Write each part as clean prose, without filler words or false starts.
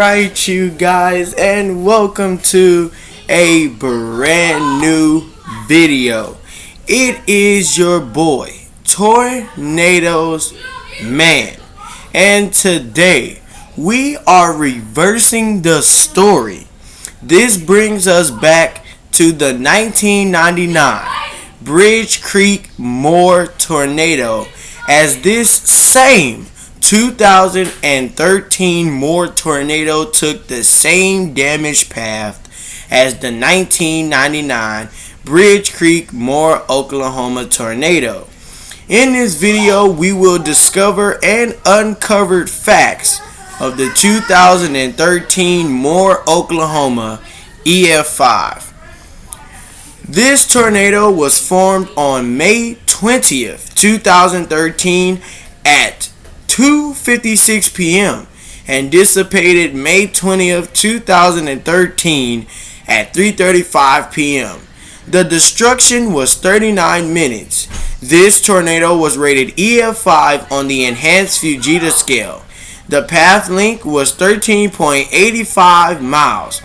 Alright, you guys, and welcome to a brand new video. It is your boy, Tornado's Man, and today we are reversing the story. This brings us back to the 1999 Bridge Creek Moore tornado, as this same 2013 Moore tornado took the same damage path as the 1999 Bridge Creek Moore, Oklahoma tornado. In this video, we will discover and uncover facts of the 2013 Moore, Oklahoma EF5. This tornado was formed on May 20th, 2013 at 2:56 p.m. and dissipated May 20th, 2013 at 3:35 p.m. The destruction was 39 minutes. This tornado was rated EF5 on the Enhanced Fujita scale. The path length was 13.85 miles.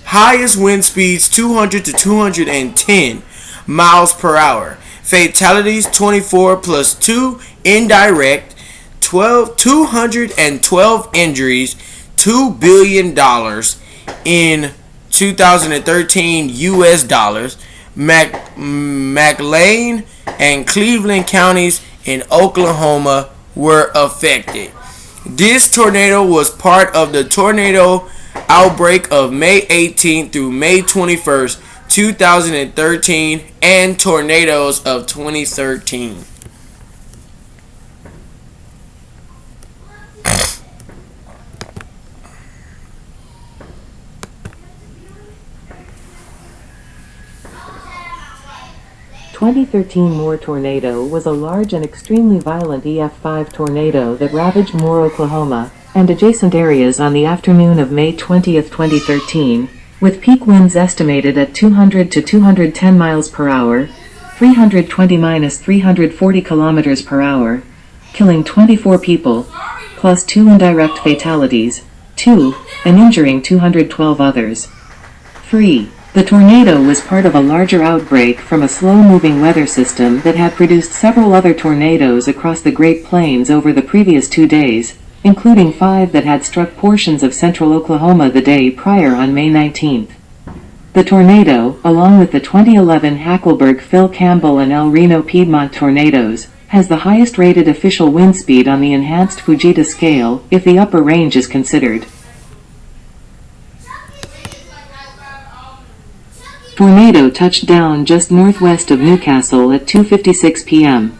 Highest wind speeds 200 to 210 miles per hour. Fatalities 24 plus 2 indirect. 212 injuries, $2 billion in 2013 US dollars. McLean and Cleveland counties in Oklahoma were affected. This tornado was part of the tornado outbreak of May 18th through May 21st, 2013 and tornadoes of 2013. 2013 Moore tornado was a large and extremely violent EF5 tornado that ravaged Moore, Oklahoma, and adjacent areas on the afternoon of May 20, 2013, with peak winds estimated at 200 to 210 miles per hour, 320-340 kilometers per hour, killing 24 people, plus 2 indirect fatalities, and injuring 212 others. 3. The tornado was part of a larger outbreak from a slow-moving weather system that had produced several other tornadoes across the Great Plains over the previous 2 days, including 5 that had struck portions of central Oklahoma the day prior on May 19th. The tornado, along with the 2011 Hackleburg, Campbell and El Reno Piedmont tornadoes, has the highest rated official wind speed on the Enhanced Fujita scale, if the upper range is considered. Tornado touched down just northwest of Newcastle at 2:56 p.m.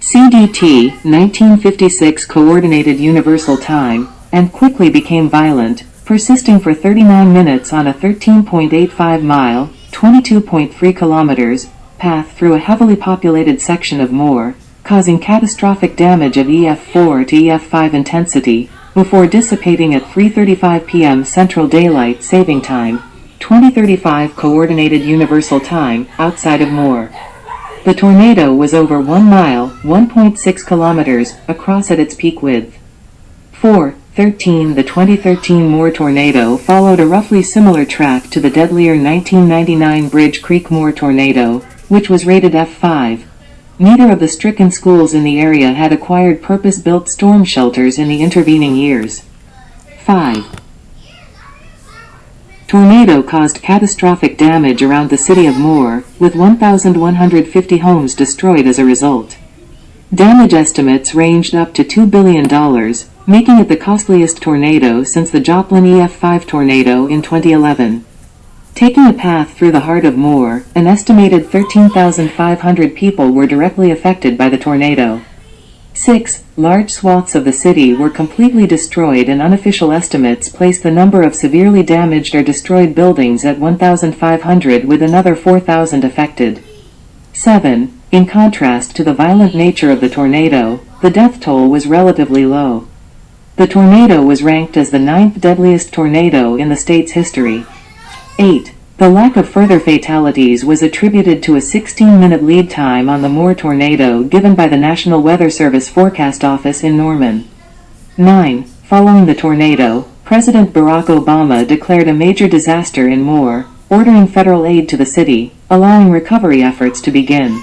CDT, 1956 Coordinated Universal Time, and quickly became violent, persisting for 39 minutes on a 13.85-mile, 22.3 kilometers, path through a heavily populated section of Moore, causing catastrophic damage of EF4 to EF5 intensity, before dissipating at 3:35 p.m. Central Daylight Saving Time, 2035 Coordinated Universal Time, outside of Moore. The tornado was over 1 mile, 1.6 kilometers, across at its peak width. 4.13 The 2013 Moore tornado followed a roughly similar track to the deadlier 1999 Bridge Creek Moore tornado, which was rated F5. Neither of the stricken schools in the area had acquired purpose-built storm shelters in the intervening years. 5. Tornado caused catastrophic damage around the city of Moore, with 1,150 homes destroyed as a result. Damage estimates ranged up to $2 billion, making it the costliest tornado since the Joplin EF5 tornado in 2011. Taking a path through the heart of Moore, an estimated 13,500 people were directly affected by the tornado. 6. Large swaths of the city were completely destroyed, and unofficial estimates place the number of severely damaged or destroyed buildings at 1,500, with another 4,000 affected. 7. In contrast to the violent nature of the tornado, the death toll was relatively low. The tornado was ranked as the 9th deadliest tornado in the state's history. 8. The lack of further fatalities was attributed to a 16-minute lead time on the Moore tornado given by the National Weather Service Forecast Office in Norman. 9. Following the tornado, President Barack Obama declared a major disaster in Moore, ordering federal aid to the city, allowing recovery efforts to begin.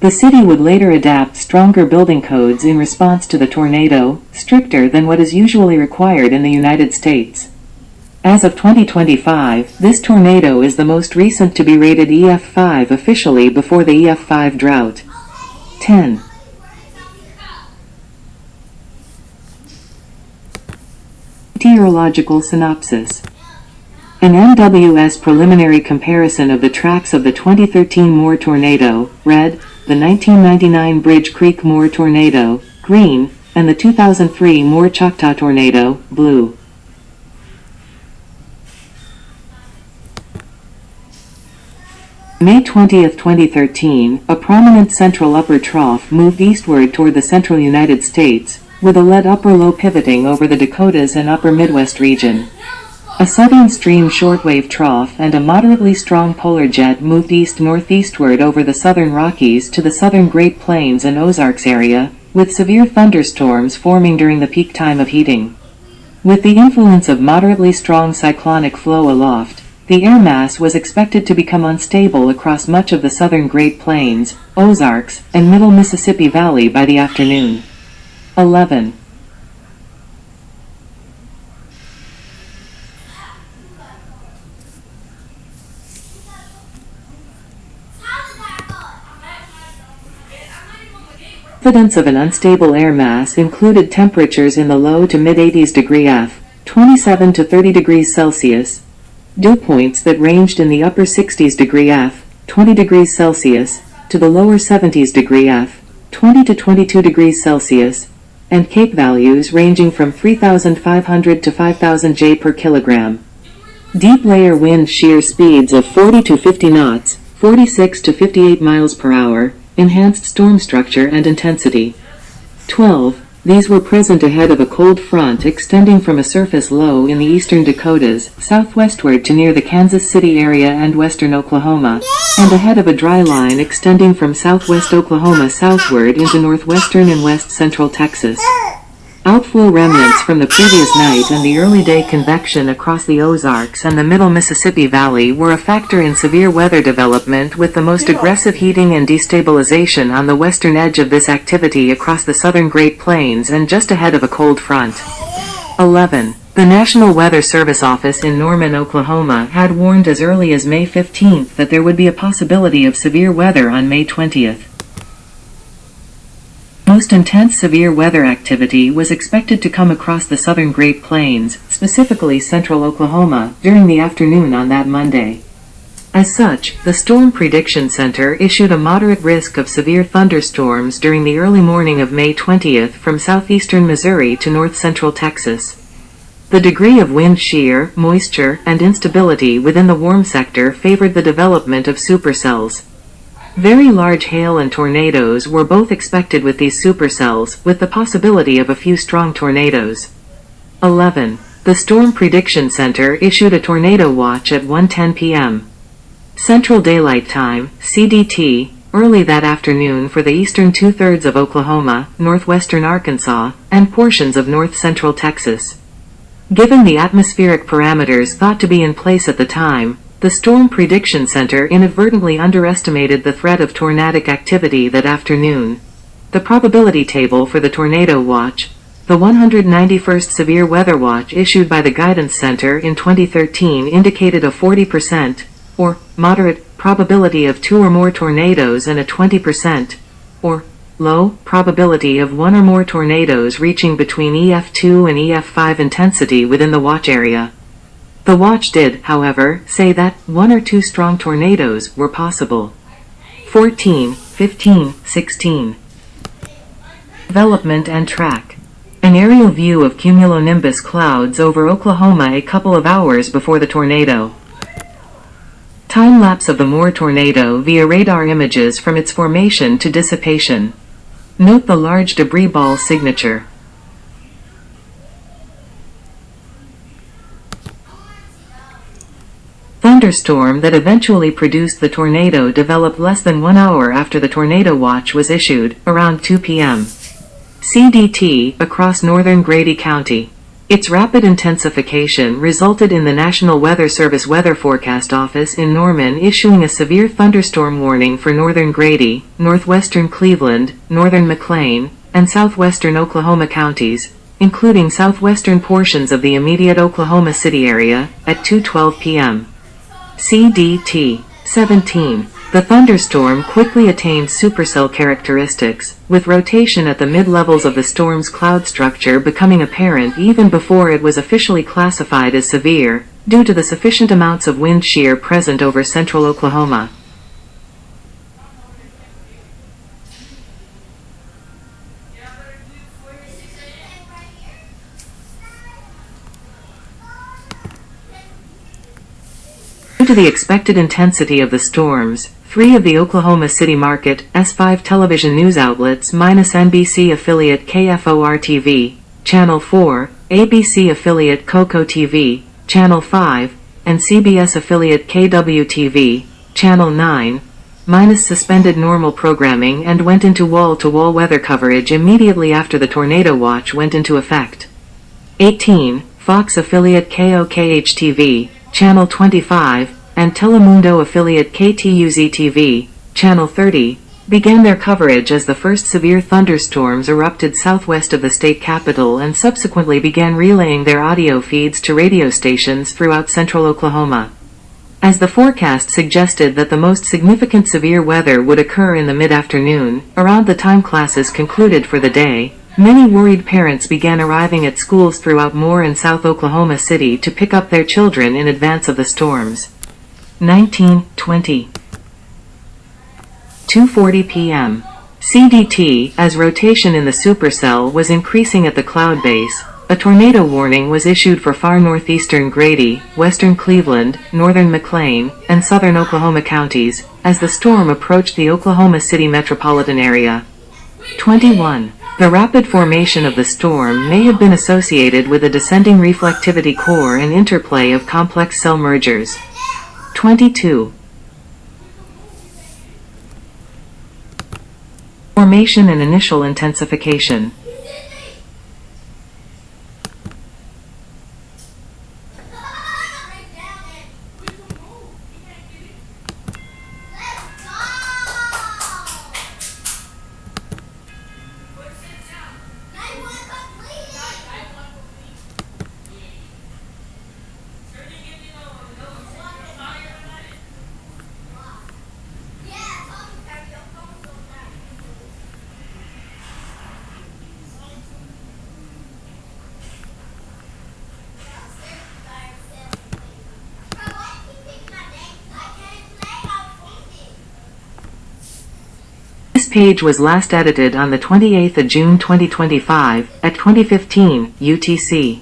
The city would later adapt stronger building codes in response to the tornado, stricter than what is usually required in the United States. As of 2025, this tornado is the most recent to be rated EF5 officially before the EF5 drought. 10. Meteorological synopsis. An NWS preliminary comparison of the tracks of the 2013 Moore tornado, red, the 1999 Bridge Creek Moore tornado, green, and the 2003 Moore Choctaw tornado, blue. May 20, 2013, a prominent central upper trough moved eastward toward the central United States, with a lead upper-low pivoting over the Dakotas and upper Midwest region. A southern stream shortwave trough and a moderately strong polar jet moved east-northeastward over the southern Rockies to the southern Great Plains and Ozarks area, with severe thunderstorms forming during the peak time of heating. With the influence of moderately strong cyclonic flow aloft, the air mass was expected to become unstable across much of the southern Great Plains, Ozarks, and middle Mississippi Valley by the afternoon. 11. Evidence of an unstable air mass included temperatures in the low to mid-80s degree F, 27 to 30 degrees Celsius, dew points that ranged in the upper 60s degree F, 20 degrees Celsius, to the lower 70s degree F, 20 to 22 degrees Celsius, and CAPE values ranging from 3,500 to 5,000 J per kilogram. Deep layer wind shear speeds of 40 to 50 knots, 46 to 58 miles per hour, enhanced storm structure and intensity. 12. These were present ahead of a cold front extending from a surface low in the eastern Dakotas, southwestward to near the Kansas City area and western Oklahoma, and ahead of a dry line extending from southwest Oklahoma southward into northwestern and west central Texas. Outflow remnants from the previous night and the early day convection across the Ozarks and the middle Mississippi Valley were a factor in severe weather development, with the most aggressive heating and destabilization on the western edge of this activity across the southern Great Plains and just ahead of a cold front. 11. The National Weather Service Office in Norman, Oklahoma had warned as early as May 15 that there would be a possibility of severe weather on May 20. Most intense severe weather activity was expected to come across the southern Great Plains, specifically central Oklahoma, during the afternoon on that Monday. As such, the Storm Prediction Center issued a moderate risk of severe thunderstorms during the early morning of May 20 from southeastern Missouri to north-central Texas. The degree of wind shear, moisture, and instability within the warm sector favored the development of supercells. Very large hail and tornadoes were both expected with these supercells, with the possibility of a few strong tornadoes. 11. The Storm Prediction Center issued a tornado watch at 1:10 p.m. Central Daylight Time, CDT, early that afternoon for the eastern two-thirds of Oklahoma, northwestern Arkansas, and portions of north-central Texas. Given the atmospheric parameters thought to be in place at the time, the Storm Prediction Center inadvertently underestimated the threat of tornadic activity that afternoon. The probability table for the tornado watch, the 191st Severe Weather Watch issued by the Guidance Center in 2013, indicated a 40%, or moderate, probability of 2 or more tornadoes and a 20%, or low, probability of 1 or more tornadoes reaching between EF2 and EF5 intensity within the watch area. The watch did, however, say that 1 or 2 strong tornadoes were possible. 14, 15, 16. Development and track. An aerial view of cumulonimbus clouds over Oklahoma a couple of hours before the tornado. Time-lapse of the Moore tornado via radar images from its formation to dissipation. Note the large debris ball signature. Thunderstorm that eventually produced the tornado developed less than 1 hour after the tornado watch was issued, around 2 p.m. CDT, across northern Grady County. Its rapid intensification resulted in the National Weather Service Weather Forecast Office in Norman issuing a severe thunderstorm warning for northern Grady, northwestern Cleveland, northern McLean, and southwestern Oklahoma counties, including southwestern portions of the immediate Oklahoma City area, at 2:12 p.m. CDT 17. The thunderstorm quickly attained supercell characteristics, with rotation at the mid-levels of the storm's cloud structure becoming apparent even before it was officially classified as severe, due to the sufficient amounts of wind shear present over central Oklahoma. Due to the expected intensity of the storms, 3 of the Oklahoma City market S5 television news outlets minus NBC affiliate KFOR-TV, Channel 4, ABC affiliate Coco TV, Channel 5, and CBS affiliate KWTV, Channel 9, minus suspended normal programming and went into wall-to-wall weather coverage immediately after the tornado watch went into effect. 18, Fox affiliate KOKH-TV, Channel 25, and Telemundo affiliate KTUZ-TV, Channel 30, began their coverage as the first severe thunderstorms erupted southwest of the state capital and subsequently began relaying their audio feeds to radio stations throughout central Oklahoma. As the forecast suggested that the most significant severe weather would occur in the mid-afternoon, around the time classes concluded for the day, many worried parents began arriving at schools throughout Moore and South Oklahoma City to pick up their children in advance of the storms. 19:20. 2:40 p.m. CDT. As rotation in the supercell was increasing at the cloud base, a tornado warning was issued for far northeastern Grady, western Cleveland, northern McLean, and southern Oklahoma counties, as the storm approached the Oklahoma City metropolitan area. 21. The rapid formation of the storm may have been associated with a descending reflectivity core and interplay of complex cell mergers. 22. Formation and initial intensification. This page was last edited on the 28th of June 2025, at 2015, UTC.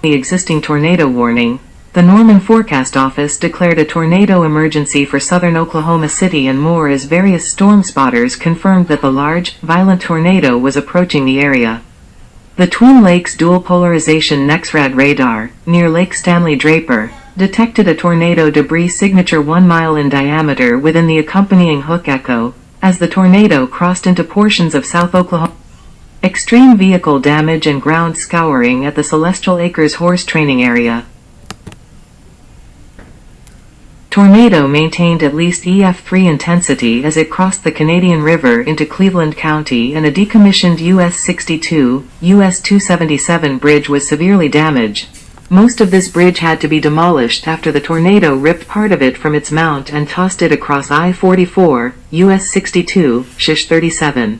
The existing tornado warning, the Norman Forecast Office declared a tornado emergency for southern Oklahoma City and Moore as various storm spotters confirmed that the large, violent tornado was approaching the area. The Twin Lakes Dual Polarization NEXRAD radar, near Lake Stanley Draper, detected a tornado debris signature 1 mile in diameter within the accompanying hook echo, as the tornado crossed into portions of South Oklahoma. Extreme vehicle damage and ground scouring at the Celestial Acres horse training area. Tornado maintained at least EF3 intensity as it crossed the Canadian River into Cleveland County, and a decommissioned US 62, US 277 bridge was severely damaged. Most of this bridge had to be demolished after the tornado ripped part of it from its mount and tossed it across I-44, US 62, Shish 37.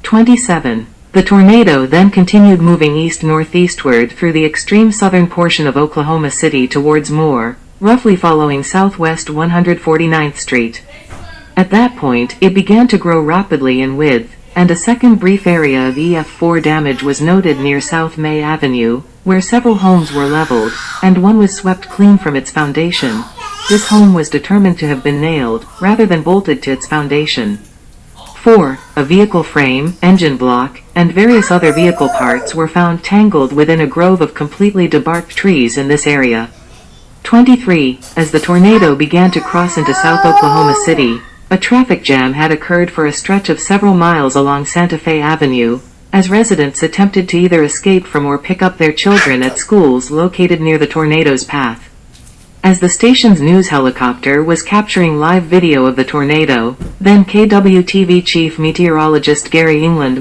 27. The tornado then continued moving east-northeastward through the extreme southern portion of Oklahoma City towards Moore, roughly following southwest 149th Street. At that point, it began to grow rapidly in width, and a second brief area of EF4 damage was noted near South May Avenue, where several homes were leveled, and one was swept clean from its foundation. This home was determined to have been nailed, rather than bolted to its foundation. 4. A vehicle frame, engine block, and various other vehicle parts were found tangled within a grove of completely debarked trees in this area. 23. As the tornado began to cross into South Oklahoma City, a traffic jam had occurred for a stretch of several miles along Santa Fe Avenue, as residents attempted to either escape from or pick up their children at schools located near the tornado's path. As the station's news helicopter was capturing live video of the tornado, then KWTV Chief Meteorologist Gary England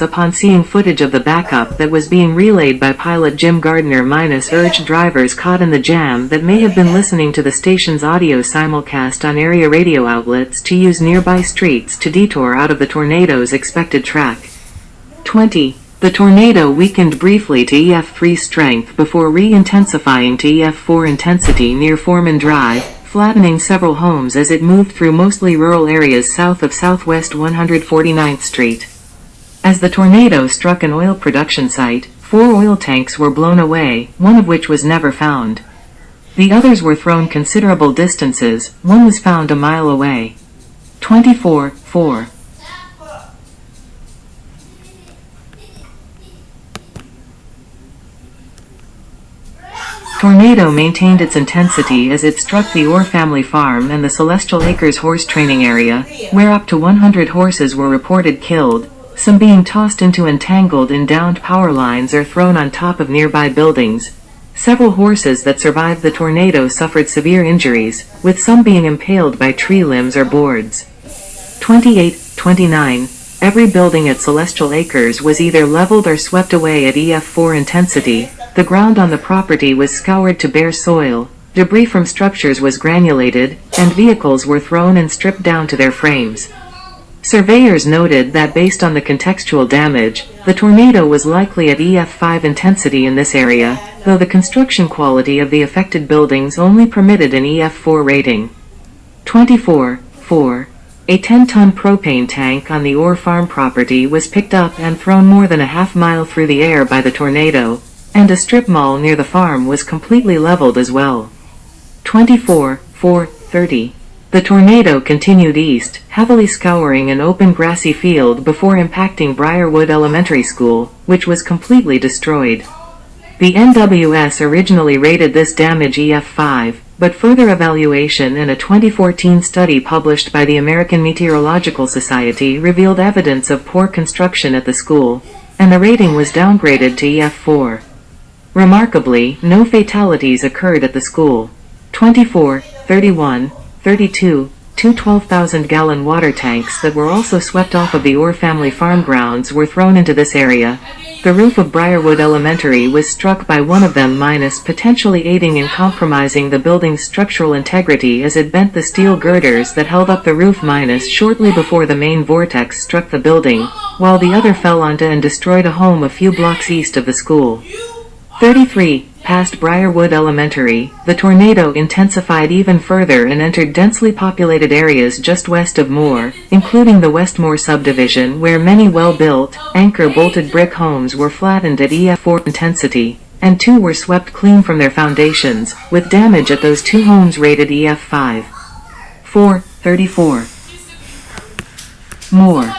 upon seeing footage of the backup that was being relayed by pilot Jim Gardner urged drivers caught in the jam that may have been listening to the station's audio simulcast on area radio outlets to use nearby streets to detour out of the tornado's expected track. 20. The tornado weakened briefly to EF3 strength before re-intensifying to EF4 intensity near Foreman Drive, flattening several homes as it moved through mostly rural areas south of Southwest 149th Street. As the tornado struck an oil production site, 4 oil tanks were blown away, one of which was never found. The others were thrown considerable distances, one was found a mile away. 24. 4. Tornado maintained its intensity as it struck the Orr family farm and the Celestial Acres horse training area, where up to 100 horses were reported killed, some being tossed into entangled in downed power lines or thrown on top of nearby buildings. Several horses that survived the tornado suffered severe injuries, with some being impaled by tree limbs or boards. 28. 29. Every building at Celestial Acres was either leveled or swept away at EF4 intensity. The ground on the property was scoured to bare soil, debris from structures was granulated, and vehicles were thrown and stripped down to their frames. Surveyors noted that based on the contextual damage, the tornado was likely at EF5 intensity in this area, though the construction quality of the affected buildings only permitted an EF4 rating. 24. 4. A 10-ton propane tank on the Orr farm property was picked up and thrown more than a half-mile through the air by the tornado, and a strip mall near the farm was completely leveled as well. 24. 4. 30. The tornado continued east, heavily scouring an open grassy field before impacting Briarwood Elementary School, which was completely destroyed. The NWS originally rated this damage EF5, but further evaluation in a 2014 study published by the American Meteorological Society revealed evidence of poor construction at the school, and the rating was downgraded to EF4. Remarkably, no fatalities occurred at the school. 24. 31. 32. Two 12,000-gallon water tanks that were also swept off of the Orr family farm grounds were thrown into this area. The roof of Briarwood Elementary was struck by one of them, potentially aiding in compromising the building's structural integrity as it bent the steel girders that held up the roof shortly before the main vortex struck the building, while the other fell onto and destroyed a home a few blocks east of the school. 33. Past Briarwood Elementary, the tornado intensified even further and entered densely populated areas just west of Moore, including the Westmore subdivision where many well-built, anchor-bolted brick homes were flattened at EF4 intensity, and 2 were swept clean from their foundations, with damage at those 2 homes rated EF5. 4. 34. Moore.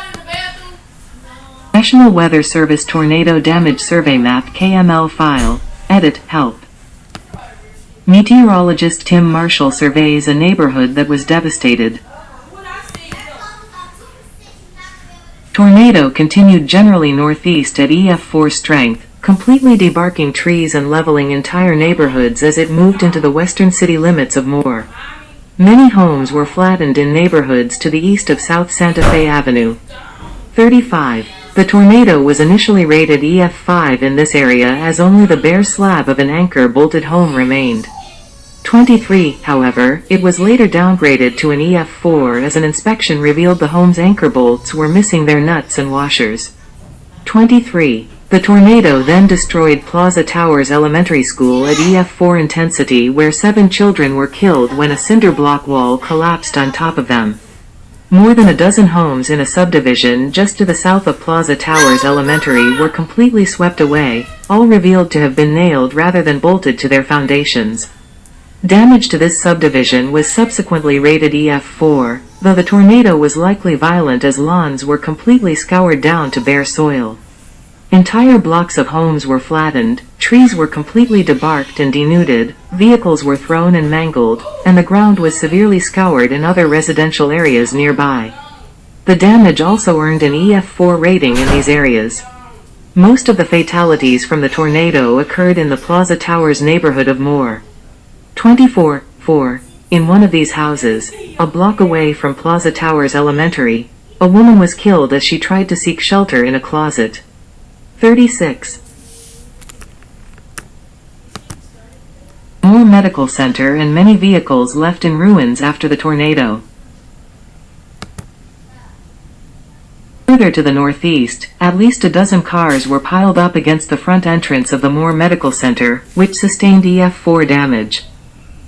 National Weather Service Tornado Damage Survey Map KML file. Edit, help. Meteorologist Tim Marshall surveys a neighborhood that was devastated. Tornado continued generally northeast at EF4 strength, completely debarking trees and leveling entire neighborhoods as it moved into the western city limits of Moore. Many homes were flattened in neighborhoods to the east of South Santa Fe Avenue. 35. The tornado was initially rated EF5 in this area as only the bare slab of an anchor-bolted home remained. 23, however, it was later downgraded to an EF4 as an inspection revealed the home's anchor bolts were missing their nuts and washers. 23. The tornado then destroyed Plaza Towers Elementary School at EF4 intensity where 7 children were killed when a cinder block wall collapsed on top of them. More than a dozen homes in a subdivision just to the south of Plaza Towers Elementary were completely swept away, all revealed to have been nailed rather than bolted to their foundations. Damage to this subdivision was subsequently rated EF4, though the tornado was likely violent as lawns were completely scoured down to bare soil. Entire blocks of homes were flattened, trees were completely debarked and denuded, vehicles were thrown and mangled, and the ground was severely scoured in other residential areas nearby. The damage also earned an EF4 rating in these areas. Most of the fatalities from the tornado occurred in the Plaza Towers neighborhood of Moore. 24:4. In one of these houses, a block away from Plaza Towers Elementary, a woman was killed as she tried to seek shelter in a closet. 36. Moore Medical Center and many vehicles left in ruins after the tornado. Further to the northeast, at least a dozen cars were piled up against the front entrance of the Moore Medical Center, which sustained EF4 damage.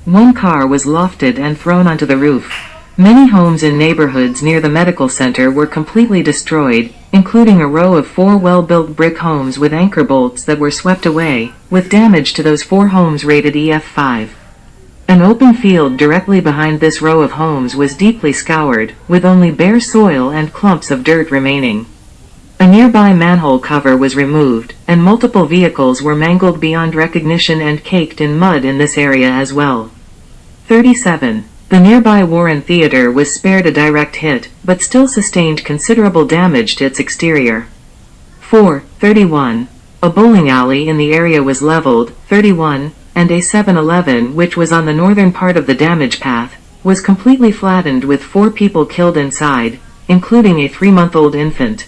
One car was lofted and thrown onto the roof. Many homes in neighborhoods near the medical center were completely destroyed, including a row of 4 well-built brick homes with anchor bolts that were swept away, with damage to those 4 homes rated EF5. An open field directly behind this row of homes was deeply scoured, with only bare soil and clumps of dirt remaining. A nearby manhole cover was removed, and multiple vehicles were mangled beyond recognition and caked in mud in this area as well. 37. The nearby Warren Theater was spared a direct hit, but still sustained considerable damage to its exterior. 4:31. A bowling alley in the area was leveled. 31. And a 7-Eleven, which was on the northern part of the damage path, was completely flattened with 4 people killed inside, including a 3-month-old infant.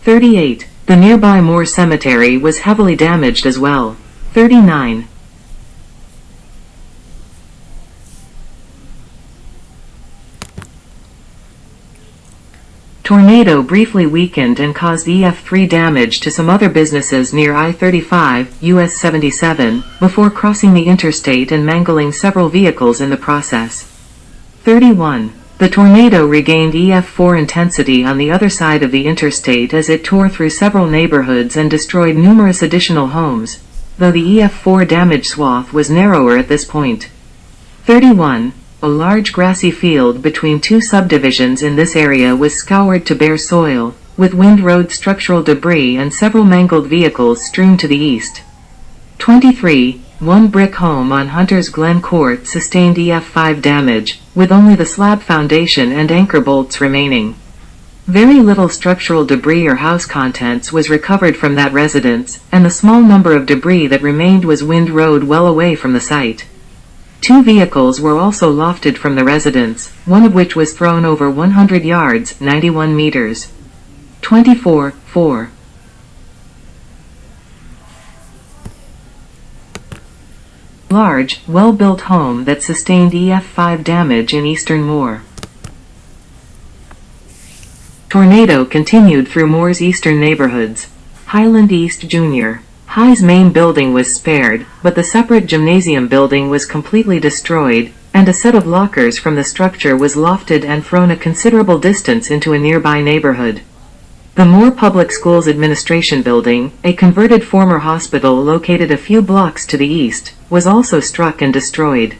38. The nearby Moore Cemetery was heavily damaged as well. 39. Tornado briefly weakened and caused EF3 damage to some other businesses near I-35, US 77, before crossing the interstate and mangling several vehicles in the process. 31. The tornado regained EF4 intensity on the other side of the interstate as it tore through several neighborhoods and destroyed numerous additional homes, though the EF4 damage swath was narrower at this point. 31. A large grassy field between 2 subdivisions in this area was scoured to bare soil, with wind-rode structural debris and several mangled vehicles strewn to the east. 23. One brick home on Hunter's Glen Court sustained EF5 damage, with only the slab foundation and anchor bolts remaining. Very little structural debris or house contents was recovered from that residence, and the small number of debris that remained was wind-rode well away from the site. 2 vehicles were also lofted from the residence, one of which was thrown over 100 yards, 91 meters. 24:4. Large, well-built home that sustained EF5 damage in eastern Moore. Tornado continued through Moore's eastern neighborhoods. Highland East Jr. High's main building was spared, but the separate gymnasium building was completely destroyed, and a set of lockers from the structure was lofted and thrown a considerable distance into a nearby neighborhood. The Moore Public Schools Administration Building, a converted former hospital located a few blocks to the east, was also struck and destroyed.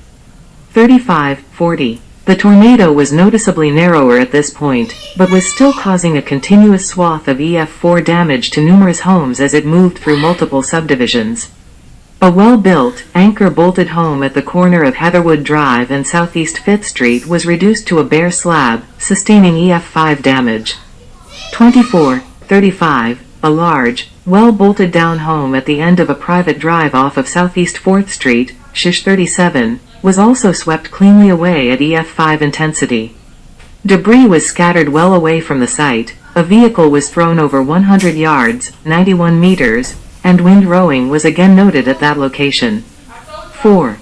35:40. The tornado was noticeably narrower at this point, but was still causing a continuous swath of EF4 damage to numerous homes as it moved through multiple subdivisions. A well-built, anchor-bolted home at the corner of Heatherwood Drive and Southeast 5th Street was reduced to a bare slab, sustaining EF5 damage. 24:35. A large, well-bolted down home at the end of a private drive off of Southeast 4th Street, Shish 37, was also swept cleanly away at EF5 intensity. Debris was scattered well away from the site, a vehicle was thrown over 100 yards, 91 meters, and wind rowing was again noted at that location. 4.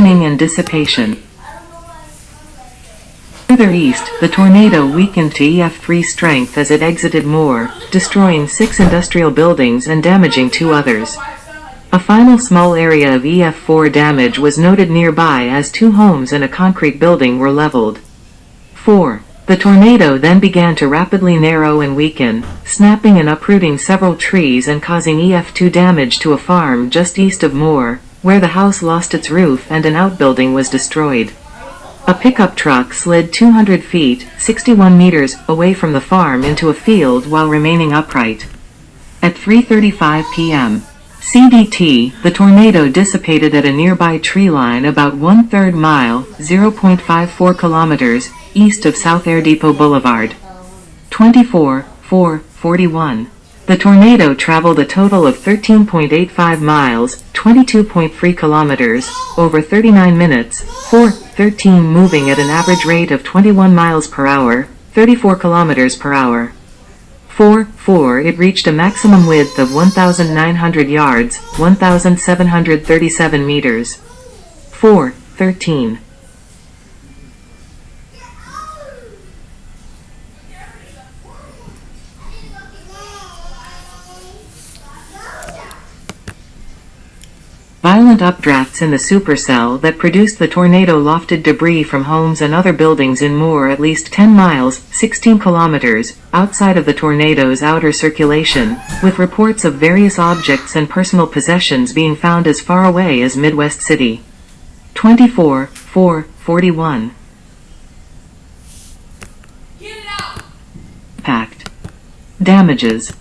And dissipation. Further east, the tornado weakened to EF3 strength as it exited Moore, destroying 6 industrial buildings and damaging 2 others. A final small area of EF4 damage was noted nearby as 2 homes and a concrete building were leveled. 4. The tornado then began to rapidly narrow and weaken, snapping and uprooting several trees and causing EF2 damage to a farm just east of Moore, where the house lost its roof and an outbuilding was destroyed. A pickup truck slid 200 feet, 61 meters, away from the farm into a field while remaining upright. At 3:35 p.m. CDT, the tornado dissipated at a nearby tree line about 1/3 mile, 0.54 kilometers, east of South Air Depot Boulevard. 24:4:41. The tornado traveled a total of 13.85 miles, 22.3 kilometers, over 39 minutes, 4:13, moving at an average rate of 21 miles per hour, 34 kilometers per hour. 4:4, it reached a maximum width of 1,900 yards, 1,737 meters. 4:13. Violent updrafts in the supercell that produced the tornado lofted debris from homes and other buildings in Moore at least 10 miles, 16 kilometers, outside of the tornado's outer circulation, with reports of various objects and personal possessions being found as far away as Midwest City. 24:4:41. Impact. Damages.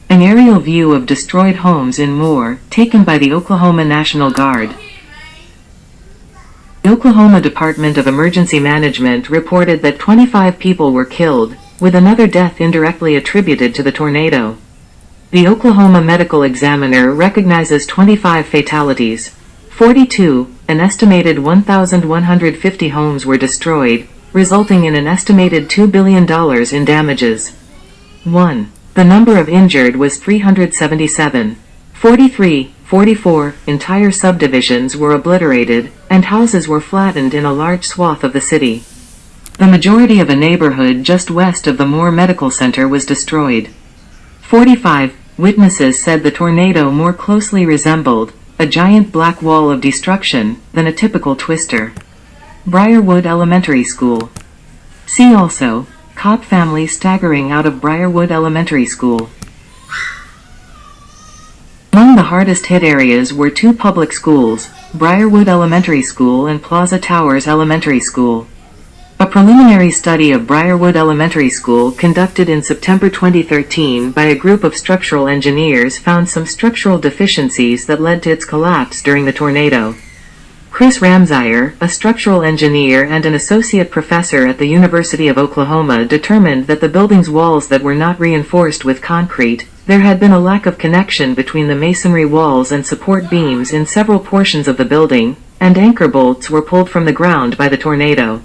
An aerial view of destroyed homes in Moore, taken by the Oklahoma National Guard. The Oklahoma Department of Emergency Management reported that 25 people were killed, with another death indirectly attributed to the tornado. The Oklahoma Medical Examiner recognizes 25 fatalities. 42, an estimated 1,150 homes were destroyed, resulting in an estimated $2 billion in damages. 1. The number of injured was 377. 44 entire subdivisions were obliterated, and houses were flattened in a large swath of the city. The majority of a neighborhood just west of the Moore Medical Center was destroyed. 45 witnesses said the tornado more closely resembled a giant black wall of destruction than a typical twister. Briarwood Elementary School. See also, Cop family staggering out of Briarwood Elementary School. Among the hardest hit areas were two public schools, Briarwood Elementary School and Plaza Towers Elementary School. A preliminary study of Briarwood Elementary School conducted in September 2013 by a group of structural engineers found some structural deficiencies that led to its collapse during the tornado. Chris Ramsire, a structural engineer and an associate professor at the University of Oklahoma, determined that the building's walls that were not reinforced with concrete, there had been a lack of connection between the masonry walls and support beams in several portions of the building, and anchor bolts were pulled from the ground by the tornado.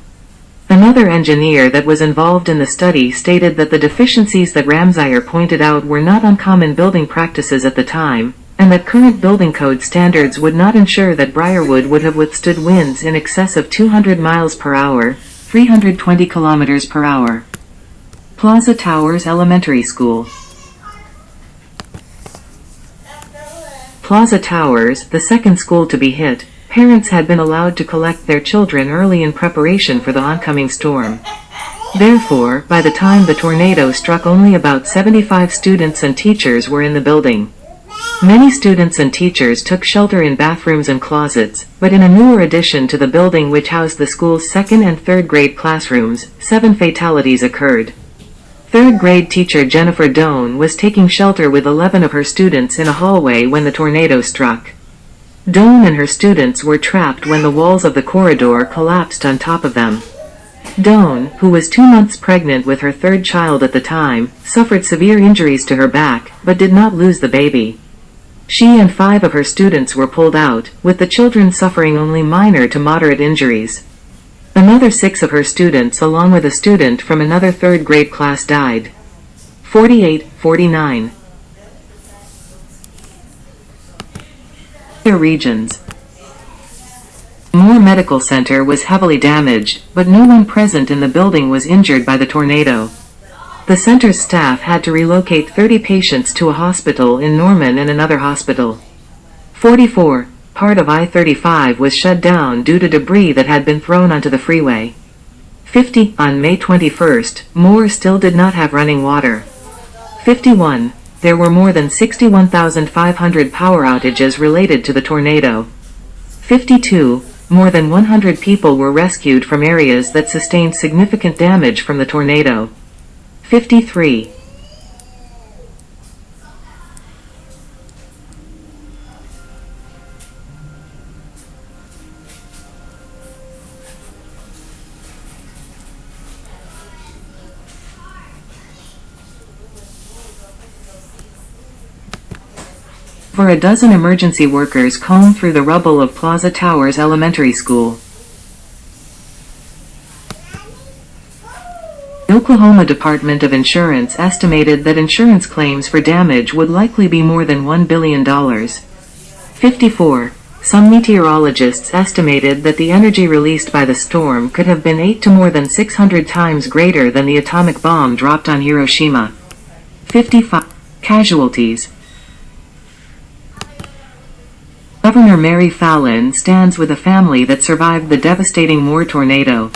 Another engineer that was involved in the study stated that the deficiencies that Ramsire pointed out were not uncommon building practices at the time, and that current building code standards would not ensure that Briarwood would have withstood winds in excess of 200 miles per hour, 320 kilometers per hour. Plaza Towers Elementary School. Plaza Towers, the second school to be hit, parents had been allowed to collect their children early in preparation for the oncoming storm. Therefore, by the time the tornado struck, only about 75 students and teachers were in the building. Many students and teachers took shelter in bathrooms and closets, but in a newer addition to the building which housed the school's second and third grade classrooms, 7 fatalities occurred. Third grade teacher Jennifer Doan was taking shelter with 11 of her students in a hallway when the tornado struck. Doan and her students were trapped when the walls of the corridor collapsed on top of them. Doan, who was 2 months pregnant with her third child at the time, suffered severe injuries to her back, but did not lose the baby. She and 5 of her students were pulled out, with the children suffering only minor to moderate injuries. Another 6 of her students along with a student from another third grade class died. 48-49. Other regions. Moore Medical Center was heavily damaged, but no one present in the building was injured by the tornado. The center's staff had to relocate 30 patients to a hospital in Norman and another hospital. 44. Part of I-35 was shut down due to debris that had been thrown onto the freeway. 50. On May 21st, more still did not have running water. 51. There were more than 61,500 power outages related to the tornado. 52. More than 100 people were rescued from areas that sustained significant damage from the tornado. 53. Over a dozen emergency workers combed through the rubble of Plaza Towers Elementary School. The Oklahoma Department of Insurance estimated that insurance claims for damage would likely be more than $1 billion. 54. Some meteorologists estimated that the energy released by the storm could have been 8 to more than 600 times greater than the atomic bomb dropped on Hiroshima. 55. Casualties. Governor Mary Fallin stands with a family that survived the devastating Moore tornado.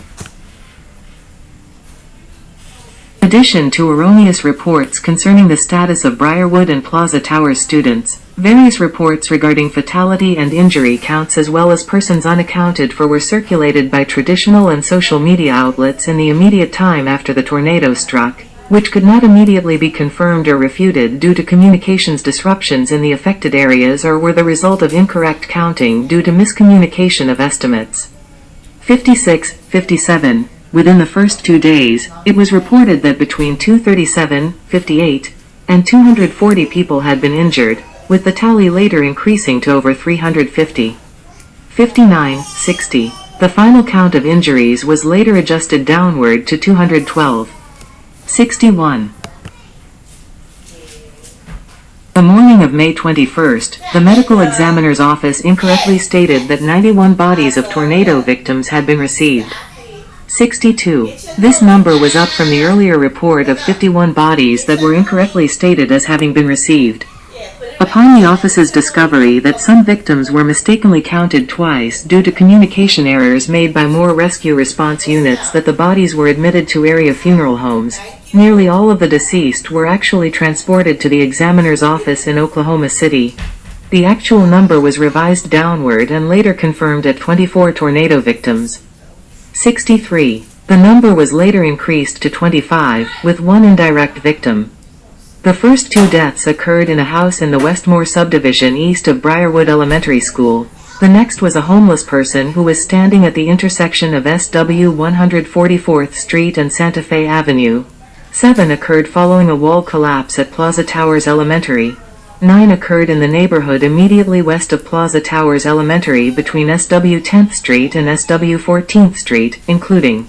In addition to erroneous reports concerning the status of Briarwood and Plaza Towers students, various reports regarding fatality and injury counts as well as persons unaccounted for were circulated by traditional and social media outlets in the immediate time after the tornado struck, which could not immediately be confirmed or refuted due to communications disruptions in the affected areas or were the result of incorrect counting due to miscommunication of estimates. 56, 57. Within the first 2 days, it was reported that between 237, 58, and 240 people had been injured, with the tally later increasing to over 350. 59, 60. The final count of injuries was later adjusted downward to 212. 61. The morning of May 21st, the medical examiner's office incorrectly stated that 91 bodies of tornado victims had been received. 62. This number was up from the earlier report of 51 bodies that were incorrectly stated as having been received. Upon the office's discovery that some victims were mistakenly counted twice due to communication errors made by more rescue response units that the bodies were admitted to area funeral homes, nearly all of the deceased were actually transported to the examiner's office in Oklahoma City. The actual number was revised downward and later confirmed at 24 tornado victims. 63. The number was later increased to 25, with one indirect victim. The first 2 deaths occurred in a house in the Westmore subdivision east of Briarwood Elementary School. The next was a homeless person who was standing at the intersection of SW 144th Street and Santa Fe Avenue. 7 occurred following a wall collapse at Plaza Towers Elementary. 9 occurred in the neighborhood immediately west of Plaza Towers Elementary between SW 10th Street and SW 14th Street, including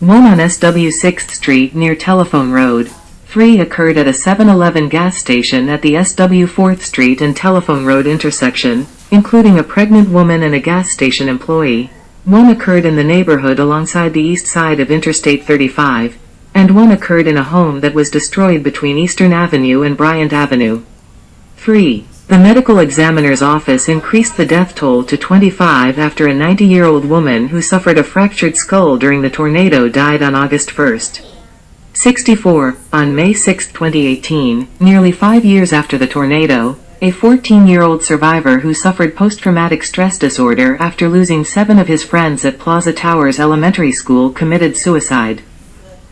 1 on SW 6th Street near Telephone Road. 3 occurred at a 7-Eleven gas station at the SW 4th Street and Telephone Road intersection, including a pregnant woman and a gas station employee. 1 occurred in the neighborhood alongside the east side of Interstate 35, and 1 occurred in a home that was destroyed between Eastern Avenue and Bryant Avenue. 3. The medical examiner's office increased the death toll to 25 after a 90-year-old woman who suffered a fractured skull during the tornado died on August 1. 64. On May 6, 2018, nearly 5 years after the tornado, a 14-year-old survivor who suffered post-traumatic stress disorder after losing 7 of his friends at Plaza Towers Elementary School committed suicide.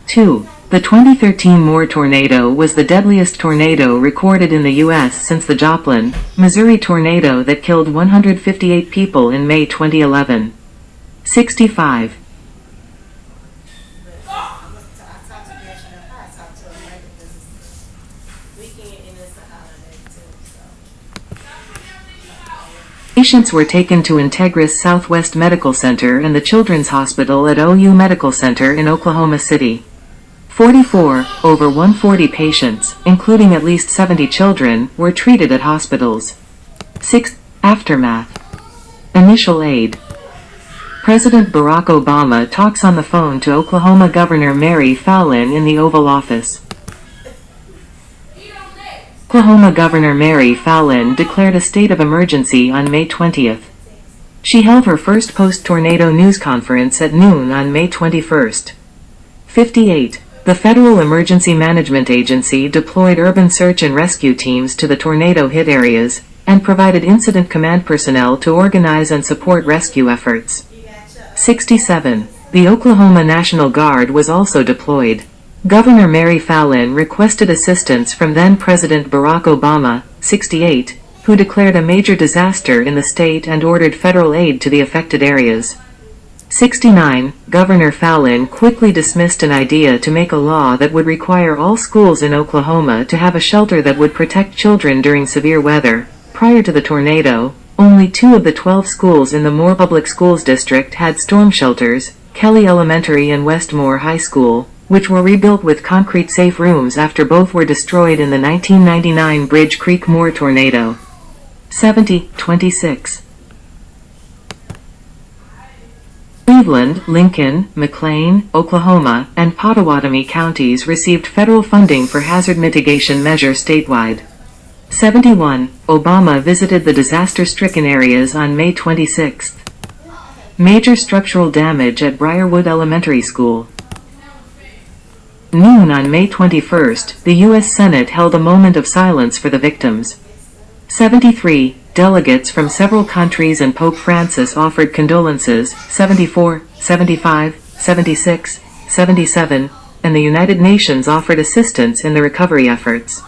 2. The 2013 Moore tornado was the deadliest tornado recorded in the U.S. since the Joplin, Missouri tornado that killed 158 people in May 2011. 65. Patients were taken to Integris Southwest Medical Center and the Children's Hospital at OU Medical Center in Oklahoma City. 44, over 140 patients, including at least 70 children, were treated at hospitals. 6. Aftermath. Initial aid. President Barack Obama talks on the phone to Oklahoma Governor Mary Fallin in the Oval Office. Oklahoma Governor Mary Fallin declared a state of emergency on May 20th. She held her first post-tornado news conference at noon on May 21st. 58. The Federal Emergency Management Agency deployed urban search and rescue teams to the tornado-hit areas, and provided incident command personnel to organize and support rescue efforts. 67. The Oklahoma National Guard was also deployed. Governor Mary Fallin requested assistance from then-President Barack Obama, 68, who declared a major disaster in the state and ordered federal aid to the affected areas. 69. Governor Fallin quickly dismissed an idea to make a law that would require all schools in Oklahoma to have a shelter that would protect children during severe weather. Prior to the tornado, only 2 of the 12 schools in the Moore Public Schools District had storm shelters, Kelly Elementary and Westmore High School, which were rebuilt with concrete safe rooms after both were destroyed in the 1999 Bridge Creek Moore tornado. 70. 26. Cleveland, Lincoln, McLean, Oklahoma, and Pottawatomie counties received federal funding for hazard mitigation measures statewide. 71. Obama visited the disaster-stricken areas on May 26. Major structural damage at Briarwood Elementary School. Noon on May 21, the U.S. Senate held a moment of silence for the victims. 73. Delegates from several countries and Pope Francis offered condolences. 74, 75, 76, 77, and the United Nations offered assistance in the recovery efforts.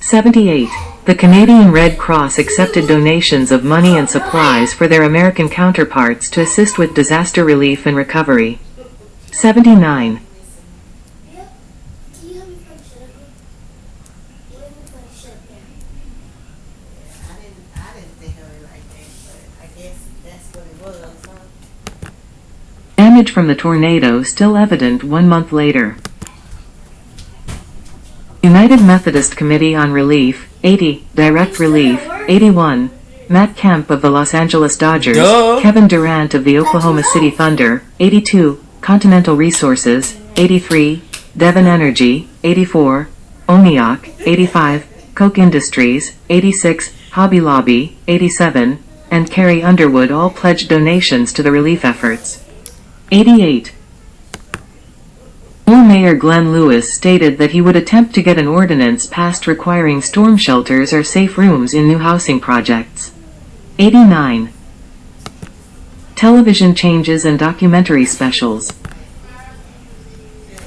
78. The Canadian Red Cross accepted donations of money and supplies for their American counterparts to assist with disaster relief and recovery. 79. Damage from the tornado still evident 1 month later. United Methodist Committee on Relief, 80, Direct Relief, 81, Matt Kemp of the Los Angeles Dodgers, Kevin Durant of the Oklahoma City Thunder, 82, Continental Resources, 83, Devon Energy, 84, Omiak, 85, Koch Industries, 86, Hobby Lobby, 87, and Carrie Underwood all pledged donations to the relief efforts. 88. Moore Mayor Glenn Lewis stated that he would attempt to get an ordinance passed requiring storm shelters or safe rooms in new housing projects. 89. Television changes and documentary specials.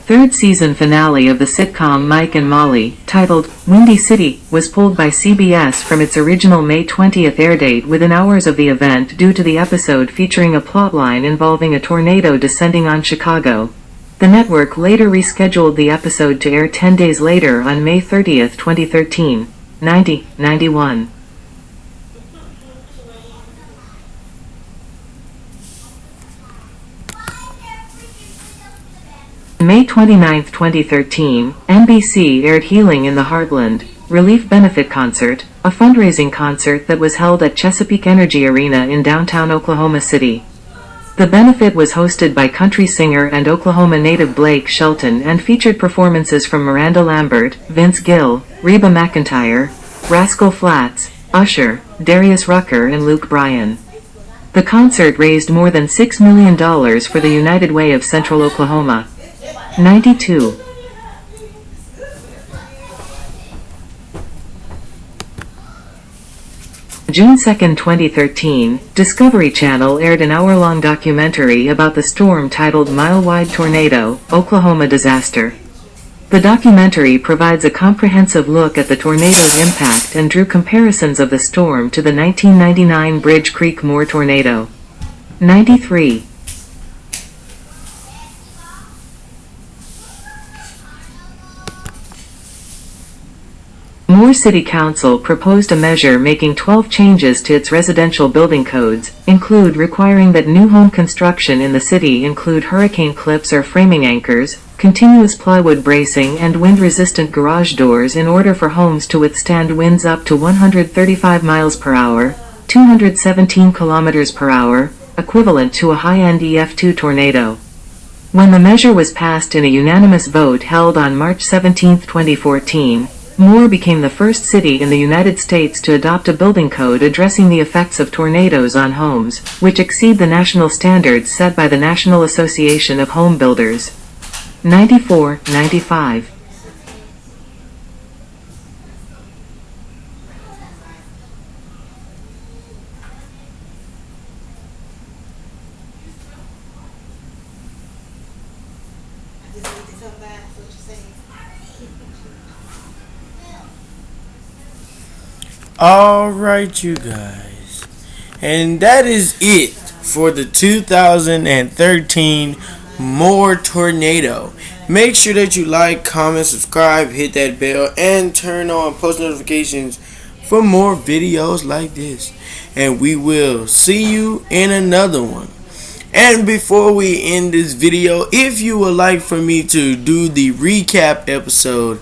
Third season finale of the sitcom Mike and Molly, titled Windy City, was pulled by CBS from its original May 20th airdate within hours of the event due to the episode featuring a plotline involving a tornado descending on Chicago. The network later rescheduled the episode to air 10 days later on May 30th, 2013. 91. May 29, 2013, NBC aired Healing in the Heartland, Relief Benefit Concert, a fundraising concert that was held at Chesapeake Energy Arena in downtown Oklahoma City. The benefit was hosted by country singer and Oklahoma native Blake Shelton and featured performances from Miranda Lambert, Vince Gill, Reba McEntire, Rascal Flatts, Usher, Darius Rucker and Luke Bryan. The concert raised more than $6 million for the United Way of Central Oklahoma. 92. June 2, 2013, Discovery Channel aired an hour-long documentary about the storm titled Mile-Wide Tornado, Oklahoma Disaster. The documentary provides a comprehensive look at the tornado's impact and drew comparisons of the storm to the 1999 Bridge Creek Moore tornado. 93. Moore City Council proposed a measure making 12 changes to its residential building codes, include requiring that new home construction in the city include hurricane clips or framing anchors, continuous plywood bracing and wind-resistant garage doors in order for homes to withstand winds up to 135 miles per hour, 217 kilometers per hour, equivalent to a high-end EF2 tornado. When the measure was passed in a unanimous vote held on March 17, 2014, Moore became the first city in the United States to adopt a building code addressing the effects of tornadoes on homes, which exceed the national standards set by the National Association of Home Builders. 94, 95. Alright, you guys. And that is it for the 2013 More Tornado. Make sure that you like, comment, subscribe, hit that bell, and turn on post notifications for more videos like this. And we will see you in another one. And before we end this video, if you would like for me to do the recap episode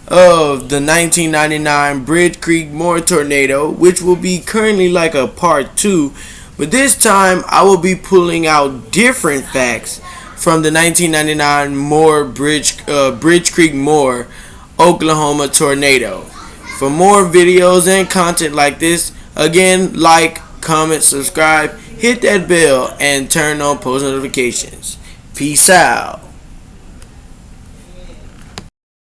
of the 1999 Bridge Creek Moore tornado, which will be currently like a part 2, but this time I will be pulling out different facts from the 1999 Bridge Creek Moore, Oklahoma tornado. For more videos and content like this, again, like, comment, subscribe, hit that bell, and turn on post notifications. Peace out.